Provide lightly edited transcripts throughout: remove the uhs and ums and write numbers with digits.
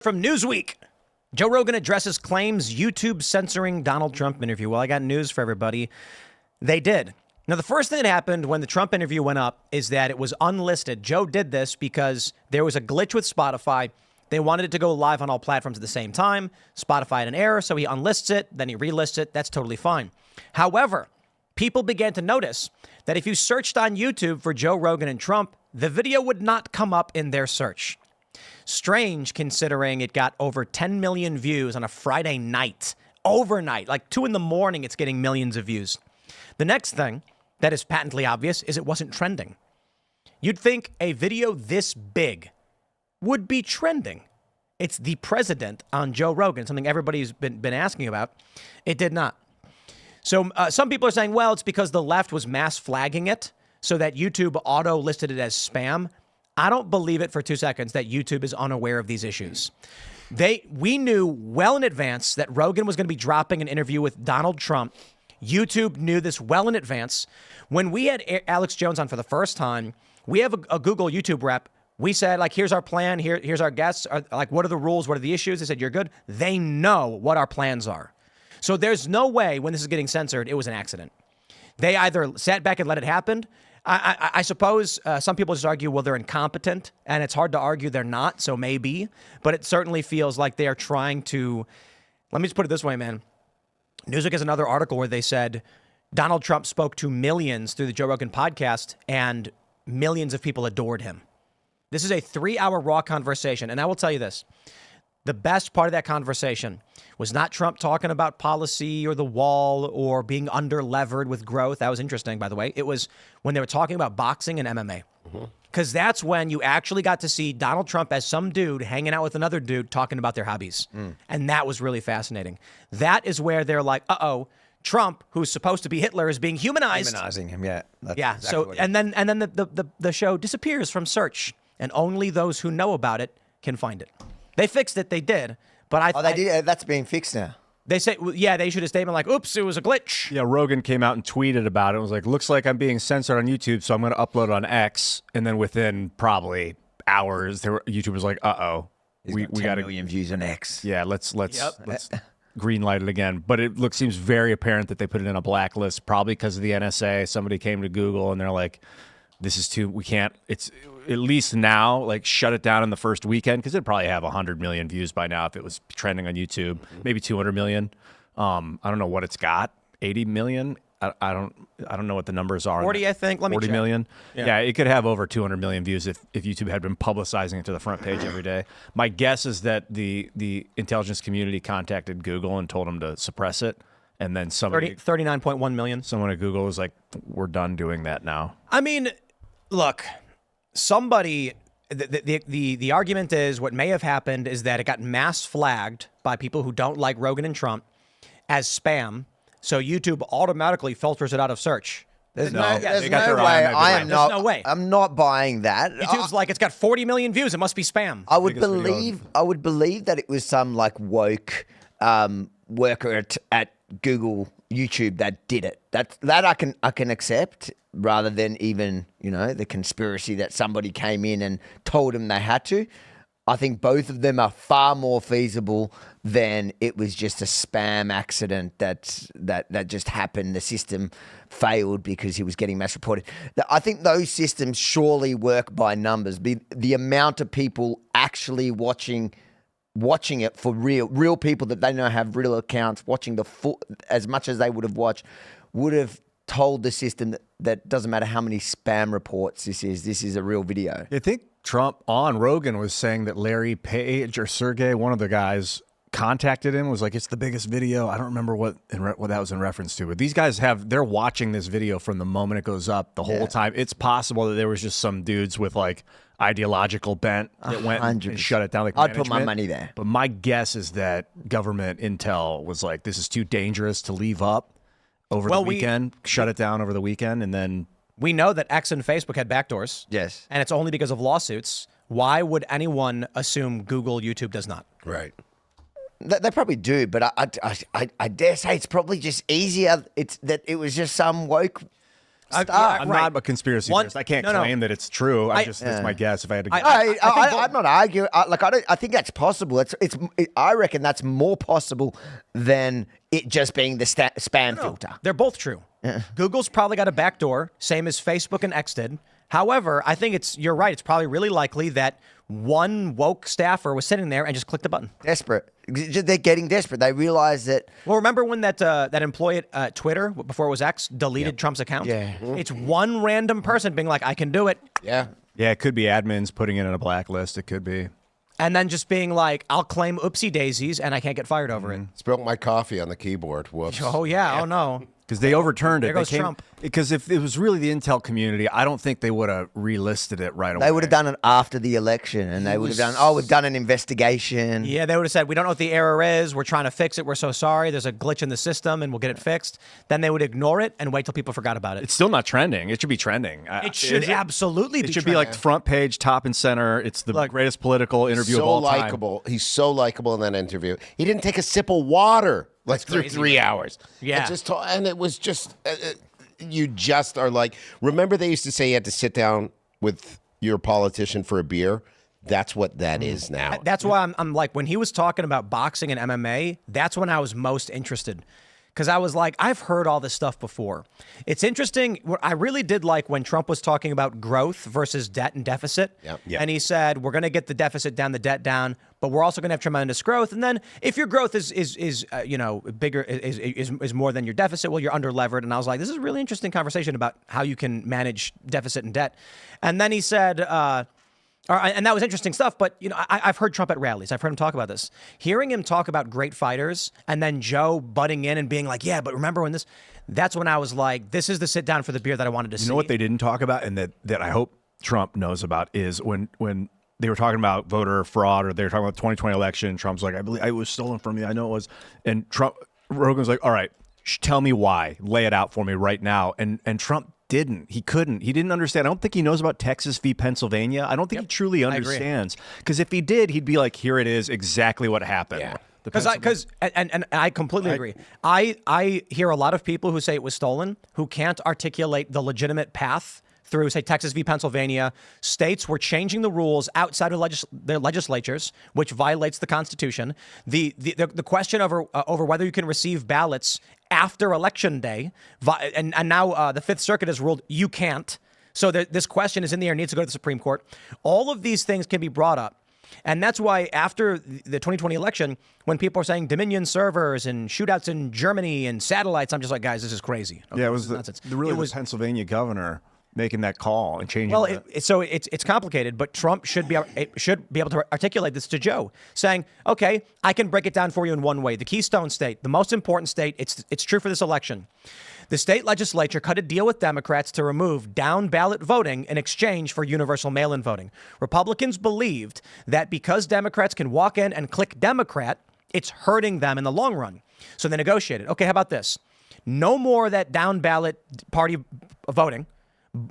From Newsweek, Joe Rogan addresses claims YouTube censoring Donald Trump interview. Well, I got news for everybody. They did. Now, the first thing that happened when the Trump interview went up is that it was unlisted. Joe did this because there was a glitch with Spotify. They wanted it to go live on all platforms at the same time. Spotify had an error, so he unlists it, then he relists it. That's totally fine. However, people began to notice that if you searched on YouTube for Joe Rogan and Trump, the video would not come up in their search. Strange, considering it got over 10 million views on a Friday night. Overnight, like 2 in the morning, it's getting millions of views. The next thing that is patently obvious is it wasn't trending. You'd think a video this big would be trending. It's the president on Joe Rogan, something everybody's been asking about. It did not. So some people are saying, well, it's because the left was mass flagging it so that YouTube auto listed it as spam. I don't believe it for 2 seconds that YouTube is unaware of these issues. We knew well in advance that Rogan was going to be dropping an interview with Donald Trump. YouTube knew this well in advance. When we had Alex Jones on for the first time, we have a Google YouTube rep. We said, like, here's our plan. Here's our guests. Like, what are the rules? What are the issues? They said, you're good. They know what our plans are. So there's no way when this is getting censored, it was an accident. They either sat back and let it happen. I suppose some people just argue, well, they're incompetent, and it's hard to argue they're not, so maybe. But it certainly feels like they are trying to, let me just put it this way, man. Newsweek has another article where they said Donald Trump spoke to millions through the Joe Rogan podcast, and millions of people adored him. This is a 3-hour raw conversation, and I will tell you this. The best part of that conversation was not Trump talking about policy or the wall or being under-levered with growth. That was interesting, by the way. It was when they were talking about boxing and MMA. Because that's when you actually got to see Donald Trump as some dude hanging out with another dude talking about their hobbies. And that was really fascinating. That is where they're like, uh-oh, Trump, who's supposed to be Hitler, is being humanized. Humanizing him, yeah. That's yeah, exactly so and then the show disappears from search, and only those who know about it can find it. They fixed it, they did, but they did. That's being fixed now. They say, yeah, they issued a statement like, oops, it was a glitch. Yeah, Rogan came out and tweeted about it. It was like, looks like I'm being censored on YouTube, so I'm going to upload it on X. And then within probably hours, YouTube was like, uh-oh. We got 10 million views on X. Yeah, let's green light it again. But it seems very apparent that they put it in a blacklist, probably because of the NSA. Somebody came to Google and they're like, this is too, we can't, it's at least now, like, shut it down in the first weekend, because it'd probably have 100 million views by now if it was trending on YouTube, maybe 200 million. I don't know what it's got, 80 million. I don't know what the numbers are. 40, I think. Let me 40 check. million. Yeah. Yeah, it could have over 200 million views if YouTube had been publicizing it to the front page every day. My guess is that the intelligence community contacted Google and told them to suppress it. And then 39.1 million. Someone at Google was like, we're done doing that now. I mean, look, somebody, the argument is what may have happened is that it got mass flagged by people who don't like Rogan and Trump as spam. So YouTube automatically filters it out of search. There's no way. I'm not buying that. YouTube's like, it's got 40 million views. It must be spam. I would believe that it was some like woke worker at Google YouTube that did it. That I can accept, rather than even, the conspiracy that somebody came in and told them they had to. I think both of them are far more feasible than it was just a spam accident that just happened. The system failed because he was getting mass reported. I think those systems surely work by numbers. The amount of people actually watching it for real people that they know have real accounts, watching the full, as much as they would have watched, would have told the system that doesn't matter how many spam reports this is a real video. I think Trump on Rogan was saying that Larry Page or Sergey, one of the guys, contacted him, was like, it's the biggest video. I don't remember what that was in reference to, but these guys they're watching this video from the moment it goes up the whole time. It's possible that there was just some dudes with like ideological bent that went and shut it down. Like I'd put my money there. But my guess is that government intel was like, this is too dangerous to leave up over the weekend, shut it down over the weekend, and then... We know that X and Facebook had backdoors. Yes. And it's only because of lawsuits. Why would anyone assume Google, YouTube does not? Right. They probably do, but I dare say it's probably just easier. It's that it was just some woke start. I'm Right. not a conspiracy One- theorist. I can't no, no. claim that it's true. That's my guess. If I had to guess. I'm not arguing. I think that's possible. I reckon that's more possible than it just being the spam filter. They're both true. Google's probably got a backdoor, same as Facebook and X did. However, I think you're right. It's probably really likely that one woke staffer was sitting there and just clicked a button. Desperate. They're getting desperate. They realize that. Well, remember when that employee at Twitter, before it was X, deleted Trump's account? Yeah. It's one random person being like, I can do it. Yeah. Yeah, it could be admins putting it in a blacklist. It could be. And then just being like, I'll claim oopsie daisies and I can't get fired over it. Spilled my coffee on the keyboard. Whoops. Oh, yeah. Oh, no. Because they overturned it. There goes Trump. Because if it was really the Intel community, I don't think they would have relisted it right away. They would have done it after the election, and they would have done, we've done an investigation. Yeah, they would have said, we don't know what the error is. We're trying to fix it. We're so sorry. There's a glitch in the system and we'll get it fixed. Then they would ignore it and wait till people forgot about it. It's still not trending. It should be trending. It should absolutely be It should be like front page, top and center. It's the greatest political interview of So all time. likable. He's so likable in that interview. He didn't take a sip of water through crazy, 3 hours. Yeah. And it was just, you just are like, remember they used to say you had to sit down with your politician for a beer? That's what that is now. That's why I'm like, when he was talking about boxing and MMA, that's when I was most interested. Because I was like, I've heard all this stuff before. It's interesting. I really did like when Trump was talking about growth versus debt and deficit. Yep. And he said, we're going to get the deficit down, the debt down, but we're also going to have tremendous growth. And then if your growth is bigger, is more than your deficit, well, you're under levered. And I was like, this is a really interesting conversation about how you can manage deficit and debt. And then he said, and that was interesting stuff, but I've heard Trump at rallies. I've heard him talk about this. Hearing him talk about great fighters and then Joe butting in and being like, yeah, but remember when this, that's when I was like, this is the sit down for the beer that I wanted to see. You know what they didn't talk about, and that I hope Trump knows about, is when they were talking about voter fraud, or they were talking about the 2020 election. Trump's like, I believe it was stolen from me. I know it was. And Rogan's like, all right, tell me why. Lay it out for me right now. And Trump didn't. He couldn't. He didn't understand. I don't think he knows about Texas v. Pennsylvania. I don't think he truly understands. Because if he did, he'd be like, here it is, exactly what happened. Yeah. Because I completely agree. I hear a lot of people who say it was stolen who can't articulate the legitimate path through, say, Texas v. Pennsylvania. States were changing the rules outside of their legislatures, which violates the Constitution. The question over whether you can receive ballots after Election Day, and now the Fifth Circuit has ruled you can't. So this question is in the air, needs to go to the Supreme Court. All of these things can be brought up. And that's why after the 2020 election, when people are saying Dominion servers and shootouts in Germany and satulites, I'm just like, guys, this is crazy. Okay, Yeah, it was nonsense. the Pennsylvania governor making that call and changing. Well, it's complicated, but Trump should be able to articulate this to Joe, saying, "Okay, I can break it down for you in one way. The Keystone State, the most important state. It's true for this election. The state legislature cut a deal with Democrats to remove down-ballot voting in exchange for universal mail-in voting. Republicans believed that because Democrats can walk in and click Democrat, it's hurting them in the long run. So they negotiated. Okay, how about this? No more of that down-ballot party voting,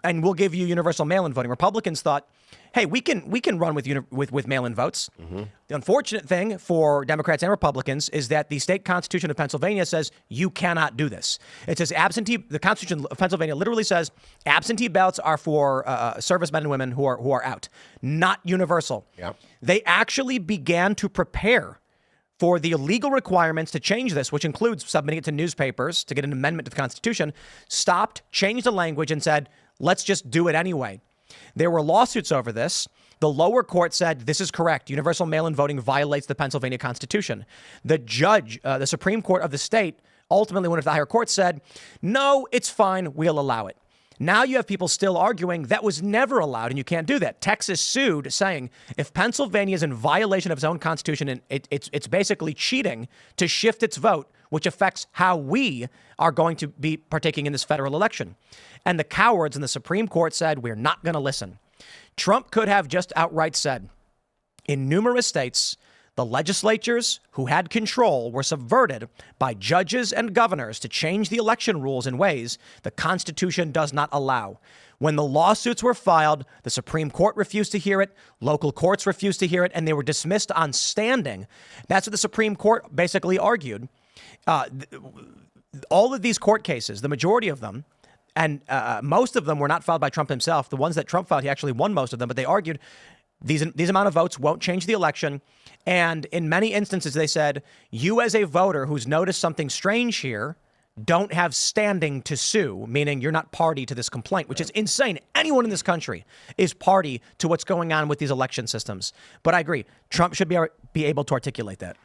and we'll give you universal mail-in voting. Republicans thought, hey, we can run with mail-in votes. Mm-hmm. The unfortunate thing for Democrats and Republicans is that the state constitution of Pennsylvania says you cannot do this. It says the Constitution of Pennsylvania literally says absentee ballots are for servicemen and women who are out, not universal. Yeah. They actually began to prepare for the legal requirements to change this, which includes submitting it to newspapers to get an amendment to the Constitution, stopped, changed the language, and said, let's just do it anyway. There were lawsuits over this. The lower court said this is correct. Universal mail-in voting violates the Pennsylvania Constitution. The judge, the Supreme Court of the state, ultimately went to the higher court, said, no, it's fine. We'll allow it. Now you have people still arguing that was never allowed and you can't do that. Texas sued, saying if Pennsylvania is in violation of its own constitution and it's basically cheating to shift its vote, which affects how we are going to be partaking in this federal election. And the cowards in the Supreme Court said, we're not going to listen. Trump could have just outright said, in numerous states, the legislatures who had control were subverted by judges and governors to change the election rules in ways the Constitution does not allow. When the lawsuits were filed, the Supreme Court refused to hear it, local courts refused to hear it, and they were dismissed on standing. That's what the Supreme Court basically argued. All of these court cases, the majority of them, And most of them were not filed by Trump himself. The ones that Trump filed, he actually won most of them, but they argued these amount of votes won't change the election. And in many instances, they said, you as a voter who's noticed something strange here don't have standing to sue, meaning you're not party to this complaint, which is insane. Anyone in this country is party to what's going on with these election systems. But I agree, Trump should be able to articulate that.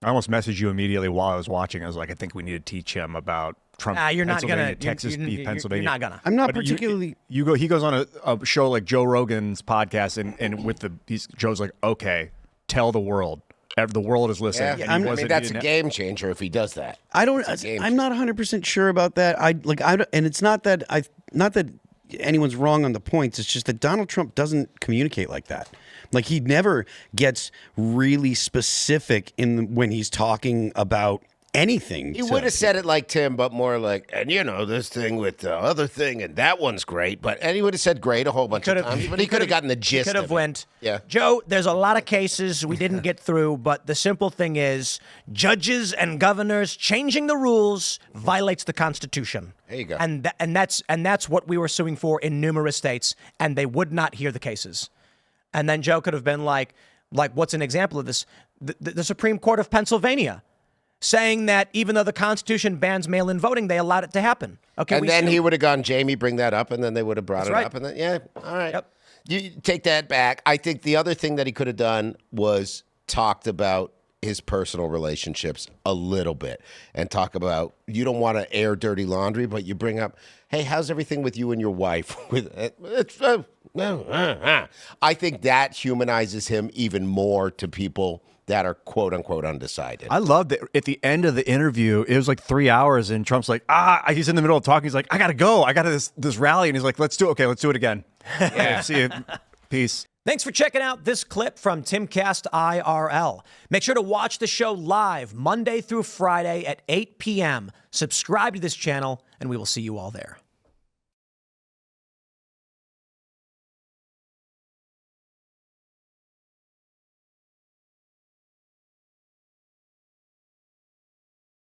I almost messaged you immediately while I was watching. I was like, I think we need to teach him about Trump. You're not gonna Texas beat Pennsylvania. You're not gonna. I'm not But particularly. He goes on a show like Joe Rogan's podcast, and with Joe's like, okay, tell the world. The world is listening. Yeah, And I mean, that's a game changer if he does that. I don't. game I'm not 100% sure about that. And it's not that not that anyone's wrong on the points. It's just that Donald Trump doesn't communicate like that. Like, he never gets really specific when he's talking about anything. He would have said it like Tim, but more like, and this thing with the other thing, and that one's great. And he would have said great a whole bunch of times, but he could have gotten the gist. Could have of it. went. Yeah, Joe, there's a lot of cases we didn't get through, but the simple thing is, judges and governors changing the rules violates the Constitution. There you go. And that's what we were suing for in numerous states, and they would not hear the cases. And then Joe could have been like, what's an example of this? The Supreme Court of Pennsylvania saying that even though the Constitution bans mail-in voting, they allowed it to happen. Okay, and then he would have gone, Jamie, bring that up, and then they would have brought it right. up, and then all right. Yep. You take that back. I think the other thing that he could have done was talked about his personal relationships a little bit, and talk about, you don't want to air dirty laundry, but you bring up, hey, how's everything with you and your wife? I think that humanizes him even more to people that are quote unquote undecided. I love that at the end of the interview, it was like 3 hours, and Trump's like, he's in the middle of talking. He's like, I gotta go. I got this rally, and he's like, let's do it. Okay, let's do it again. Yeah, see you. Peace. Thanks for checking out this clip from Timcast IRL. Make sure to watch the show live Monday through Friday at 8 p.m. Subscribe to this channel, and we will see you all there.